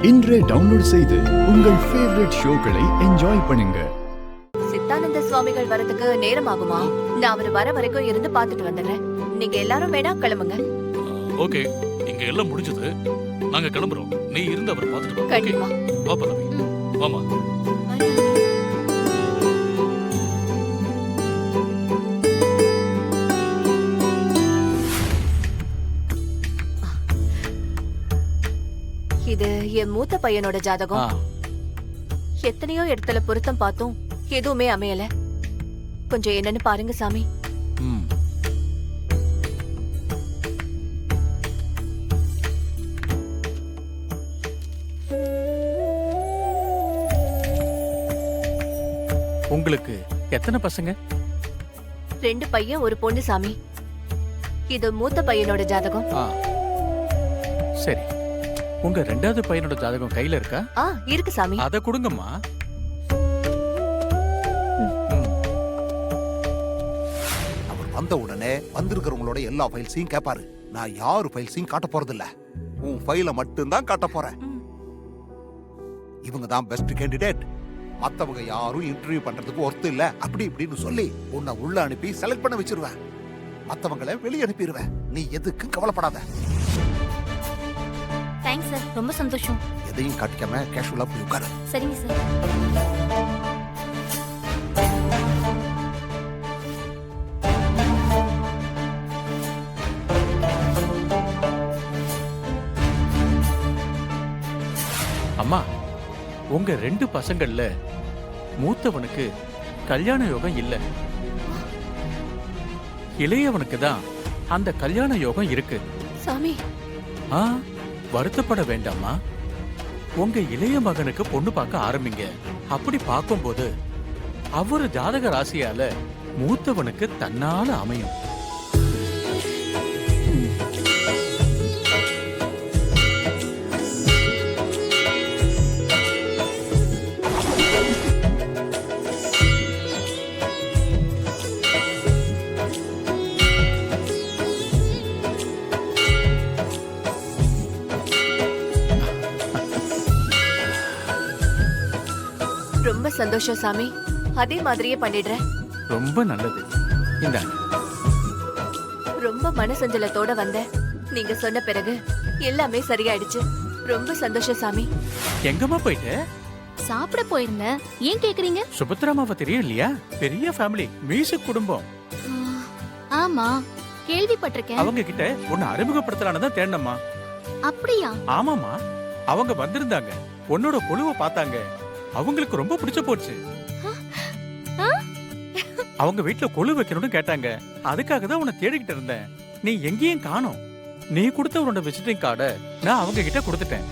இன்றே டவுன்லோட் செய்து உங்கள் ஃபேவரட் ஷோக்களை என்ஜாய் பண்ணுங்க. சித்தானந்த சுவாமிகள் வரதுக்கு நேரம் ஆகுமா? நான் அவர் வர வரைக்கும் இருந்து பார்த்துட்டு வந்துடுறேன். நீங்க எல்லாரும் வேணா கிளம்புங்க. ஓகே, இங்க எல்லாம் முடிஞ்சது. நாங்க கிளம்புறோம். நீ இருந்து அவர் பார்த்துட்டு வா. கண்டிப்பா. வா பல்லவி. வாமா. இது என் மூத்த பையனோட ஜாதகம். எத்தனையோ இடத்துல பொருத்தம் பார்த்தோம், எதுவுமே அமையல. கொஞ்சம் என்னன்னு பாருங்க சாமி. உங்களுக்கு எத்தனை பசங்க? 2 பையன் ஒரு பொண்ணு சாமி. இது மூத்த பையனோட ஜாதகம். சரி, உங்க 2வது பையனோட ஜாதகம் கையில இருக்கா? இருக்கு சாமி. அத கொடுங்கம்மா. அவர் வந்த உடனே வந்திருக்கிறவங்களோட எல்லா ஃபைல்ஸையும் கேட்பாரு. நான் யாரு ஃபைல்ஸையும் காட்ட போறது இல்ல, உன் ஃபைலை மட்டும்தான் காட்ட போறேன். இவங்க தான் பெஸ்ட் கேண்டிடேட், மத்தவங்க யாரும் இன்டர்வியூ பண்றதுக்கு ஒர்த்து இல்ல, அப்படி இப்படின்னு சொல்லி உன்னை உள்ள அனுப்பி செலக்ட் பண்ண வச்சிருவேன். மத்தவங்களை வெளியே அனுப்பிடுவேன். நீ எதுக்கும் கவலைப்படாத. தேங்க்ஸ் சார், ரொம்ப சந்தோஷம். எதையும் காட்டிக்காம கேஷுவலா போய் உட்காரு. சரிங்க சார். அம்மா, உங்க 2 பசங்கள்ல மூத்தவனுக்கு கல்யாண யோகம் இல்ல, இளையவனுக்கு தான் அந்த கல்யாண யோகம் இருக்கு. சாமி, வருத்தப்பட வேண்டாமா. உங்க இளைய மகனுக்கு பொண்ணு பார்க்க ஆரம்பிங்க. அப்படி பார்க்கும்போது அவரு ஜாதக ராசியால மூத்தவனுக்கு தன்னால அமையும். ரொம்ப சந்தோஷம் சாமி. அதே மாதிரியே பண்ணிடுறேன். ரொம்ப நல்லது. இந்தாங்க. ரொம்ப மனசஞ்சலத்தோட வந்தேன். நீங்க சொன்ன பிறகு எல்லாமே சரியாயிடுச்சு. ரொம்ப சந்தோஷம் சாமி. எங்கம்மா போயிட்டு? சாப்பிட போயிருந்தேன். ஏன் கேக்குறீங்க? சுபத்ராமாவை தெரியும் இல்லையா? பெரிய ஃபேமிலி, மியூசிக் குடும்பம். ஆமா, கேள்விப்பட்டிருக்கேன். அவங்க கிட்ட உன்னை அறிமுகப்படுத்தலான்னு தான் தேடணுமா. அப்படியா? ஆமாமா, அவங்க வந்திருந்தாங்க. உன்னோட குழுவை பார்த்தாங்க. அவங்களுக்கு ரொம்ப பிடிச்சு போச்சு. அவங்க வீட்டுல கொலு வைக்கணும்னு கேட்டாங்க. அதுக்காக தான் உன்னை தேடிக்கிட்டு இருந்தேன். நீ எங்கேயும் காணோம். நீ கொடுத்த உன்னோட விசிட்டிங் கார்டை நான் அவங்க கிட்ட கொடுத்துட்டேன்.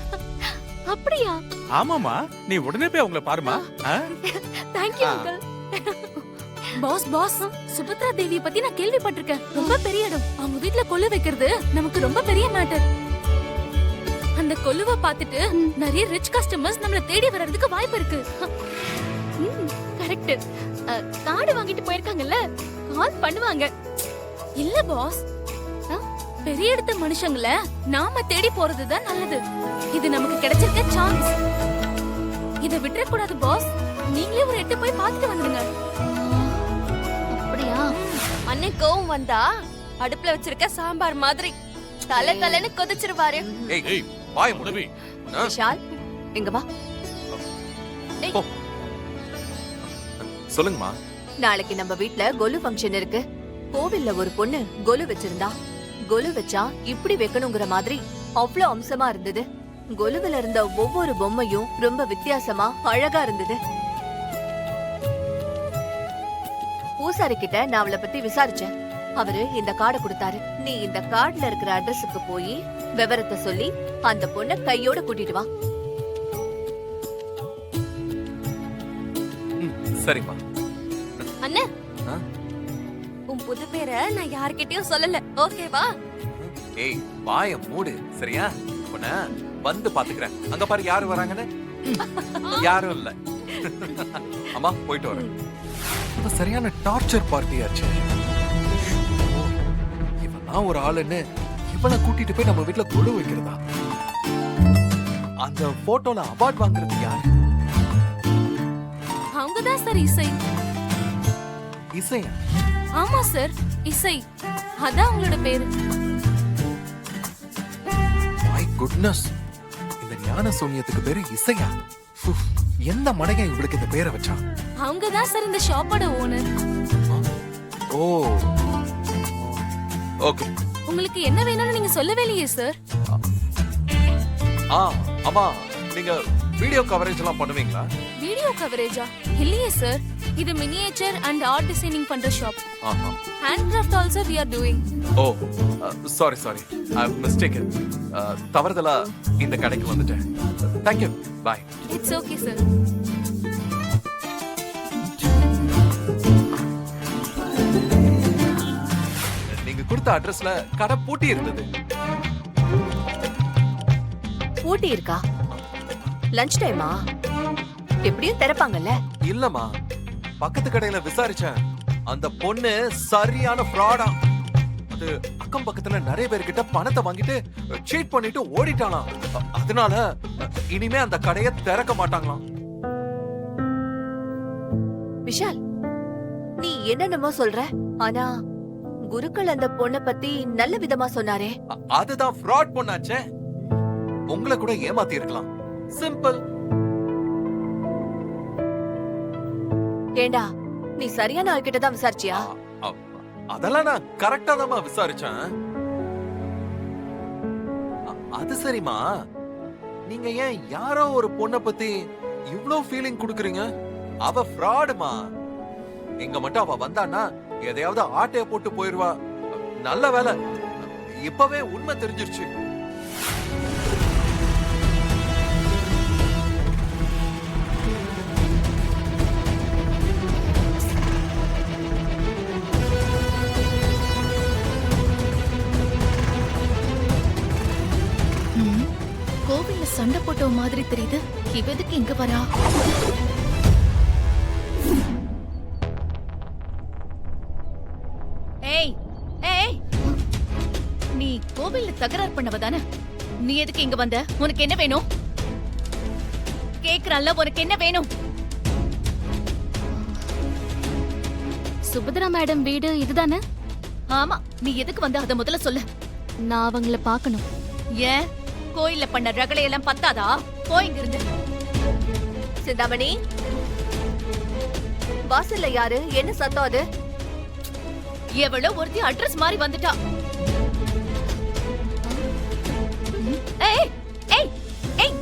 அப்படியா? ஆமாமா, நீ உடனே போய் அவங்கள பாருமா. Thank you uncle. Boss, Subhadra தேவியை பத்தி நான் கேள்விப்பட்டிருக்கேன். ரொம்ப பெரிய இடம். அவங்க வீட்டுல கொலு வைக்கிறது நமக்கு ரொம்ப பெரிய மேட்டர். அந்த கொலுவை பார்த்துட்டு நிறைய ரிச் கஸ்டமர்ஸ் நம்மள தேடி வர்றதுக்கு வாய்ப்பு இருக்கு. கரெக்ட். கார்டு வாங்கிட்டு போயிருக்காங்கல்ல, கால் பண்ணுவாங்க. இல்ல பாஸ், பெரிய இடத்த மனுஷங்கள நாம தேடி போறதுதான் நல்லது. இது நமக்கு கிடைச்சிருக்க சான்ஸ். இத விட்டுற கூடாது பாஸ். நீங்களே ஒரு 8 போய் பார்த்துட்டு வந்துடுங்க. அப்படியா? அண்ணன் கோவம் வந்தா அடுப்புல வச்சிருக்க சாம்பார் மாதிரி தலைன்னு கொதிச்சிருவாரு. ஏய், வாய் முடவி. விஷால், இங்க வா. சொல்லுங்கம்மா. நாளைக்கு நம்ம வீட்ல கொலு ஃபங்க்ஷன் இருக்கு. கோவில்ல ஒரு பொண்ணு கொலு வச்சிருந்தா. கொலு வச்சா இப்படி வைக்கணுங்கிற மாதிரி அவ்வளவு அம்சமா இருந்தது. கொலுவில இருந்த ஒவ்வொரு பொம்மையும் ரொம்ப வித்தியாசமா அழகா இருந்தது. பூசாரி கிட்ட நான் அவளை பத்தி விசாரிச்சேன். அவரு இந்த கார்டை கொடுத்தாரு. நீ இந்த கார்டுல இருக்கிற அட்ரஸுக்கு போய் விவரத்தை சொல்லி அந்த பொண்ணை கையோட கூட்டிட்டு வா. சரிம்மா. அண்ணே, உன் புது பேரை நான் யார்கிட்டயும் சொல்லல, ஓகேவா? ஏய், வாய மூடு, சரியா? உன்னை வந்து பாத்துக்கிறேன். அங்க பாரு யாரு வராங்கன்னு. யாரும் இல்ல. அம்மா, போயிட்டு வரேன். சரியான டார்ச்சர் பார்ட்டியாச்சு. இவன் நான் ஒரு ஆளுன்னு இவனை கூட்டிட்டு போய் நம்ம வீட்டுல கொடு வைக்கிறதா? அந்த போட்டோல அவார்ட் வாங்குறது யாரு? அவங்கதான் சார் இசை. இசையா? ஆமா சார், இசை. அதான் அவங்களோட பேரு. மை குட்னஸ், இந்த ஞான சூன்யத்துக்கு பேரு இசையா? உஃப், எந்த மடையன் இவளுக்கு இந்த பேரை வச்சான்? அவங்கதான் சார் இந்த ஷாப்போட ஓனர். ஓ ஓகே. உங்களுக்கு என்ன வேணும்னு நீங்க சொல்லவே இல்லையே சார். ஆமா, நீங்க வீடியோ கவரேஜ் எல்லாம் பண்ணுவீங்களா? வீடியோ கவரேஜா? இல்லையே சார், இது மினியேச்சர் அண்ட் ஆர்ட் டிசைனிங் பண்ற ஷாப். ஆஹா. Hand craft also we are doing. Oh sorry I mistaken. தவறுதலா இந்த கடைக்கு வந்துட்டேன். Thank you, bye. It's okay sir. நீங்க கொடுத்த அட்ரஸ்ல கடை பூட்டி இருந்தது. பூட்டி இருக்கா? லஞ்ச் டைமா? எப்படியும் திறப்பாங்கல்ல. இல்லம்மா, பக்கத்து கடையில விசாரிச்சேன். அந்த பொண்ணு சரியான ஃப்ராடா. அது அக்கம் பக்கத்துல நிறைய பேர்கிட்ட பணத்தை வாங்கிட்டு சீட் பண்ணிட்டு ஓடிட்டாளாம். அதனால இனிமே அந்த கடையை திறக்க மாட்டாங்களாம். விஷால், நீ என்னென்னமோ சொல்ற, ஆனா குருக்கள் அந்த பொண்ணை பத்தி நல்ல விதமா சொன்னாரே. அதுதான் ஃப்ராட் பொண்ணாச்சே. உங்களை கூட ஏமாத்தி இருக்கலாம். சிம்பிள். ஏண்டா, நீ சரியான ஆள்கிட்ட தான் விசாரிச்சியா? அதெல்லாம் நான் கரெக்டா தான் விசாரிச்சேன். அது சரிமா, நீங்க ஏன் யாரோ ஒரு பொண்ணை பத்தி இவ்ளோ ஃபீலிங் குடுக்குறீங்க? அவ ஃப்ராடுமா. இங்க மட்டும் அவ வந்தான்னா எதையாவது ஆட்டைய போட்டு போயிருவா. நல்ல வேலை, இப்பவே உண்மை தெரிஞ்சிருச்சு. கோவில்ல சண்டை போட்ட மாதிரி தெரியுது. இவ எதுக்கு இங்க வரா? ஏய் ஏய், நீ கோவில்ல தகராறு பண்ணவதானே? நீ எதுக்கு இங்க வந்த? உனக்கு என்ன வேணும்? கேக்குறல்ல, உனக்கு என்ன வேணும்? சுபத்ரா மேடம் வீடு இதுதானே? ஆமா, நீ எதுக்கு வந்த அத முதல்ல சொல்லு. நான் அவங்கள பார்க்கணும். ஏன் கோயில்ல பண்ண ரகளையெல்லாம் பத்தாதா? போய் இருந்து. சிந்தாமணி, வாசல்ல யாரு? என்ன சத்தம் அது? எவ்வளோ ஒருத்தி அட்ரஸ் மாதிரி வந்துட்டா. ஏய் ஏய் ஏய்,